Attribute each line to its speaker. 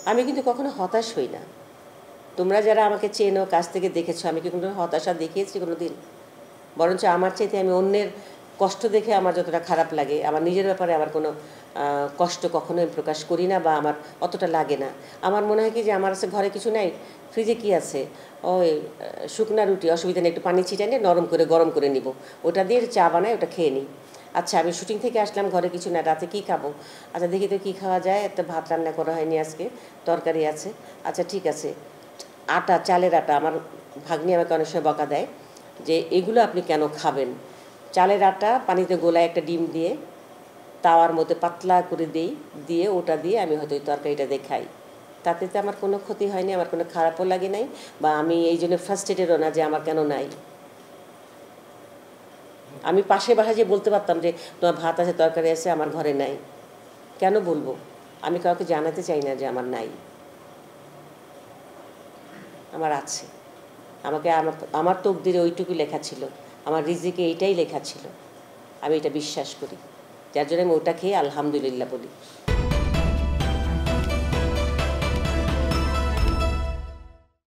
Speaker 1: আমি কিন্তু কখনো হতাশ হই না। তোমরা যারা আমাকে চেনো, কাছ থেকে দেখেছো, আমি কি কোনো হতাশা দেখিয়েছি কোনো দিন? বরঞ্চ আমার চাইতে আমি অন্যের কষ্ট দেখে আমার যতটা খারাপ লাগে, আমার নিজের ব্যাপারে আমার কোনো কষ্ট কখনোই প্রকাশ করি না বা আমার অতটা লাগে না। আমার মনে হয় কি যে আমার কাছে ঘরে কিছু নাই, ফ্রিজে কি আছে, ওই শুকনা রুটি, অসুবিধা নেই, একটু পানি ছিটাই নিয়ে নরম করে গরম করে নিব, ওটা দিয়ে চা বানাই, ওটা খেয়ে নিই। আচ্ছা আমি শুটিং থেকে আসলাম, ঘরে কিছু না, রাতে কী খাবো? আচ্ছা দেখি তো কী খাওয়া যায়, একটা ভাত রান্না করা হয়নি আজকে, তরকারি আছে, আচ্ছা ঠিক আছে। আটা, চালের আটা, আমার ভাগ্নি আমাকে অনেক সময় বকা দেয় যে এগুলো আপনি কেন খাবেন। চালের আটা পানিতে গোলায় একটা ডিম দিয়ে তাওয়ার মধ্যে পাতলা করে দিয়ে ওটা দিয়ে আমি হয়তো ওই তরকারিটা দিয়ে খাই। তাতে তো আমার কোনো ক্ষতি হয়নি, আমার কোনো খারাপও লাগে নাই, বা আমি এই জন্য ফ্রাস্ট্রেটেডও না যে আমার কেন নাই। আমি পাশে বাসায় যে বলতে পারতাম যে তোমার ভাত আছে, তরকারি আছে, আমার ঘরে নাই। কেন বলবো? আমি কাউকে জানাতে চাই না যে আমার নাই, আমার আছে। আমাকে আমার তকদিরে ওইটুকু লেখা ছিল, আমার রিজিকে এইটাই লেখা ছিল, আমি এটা বিশ্বাস করি, যার জন্য আমি ওটা খেয়ে আলহামদুলিল্লাহ বলি।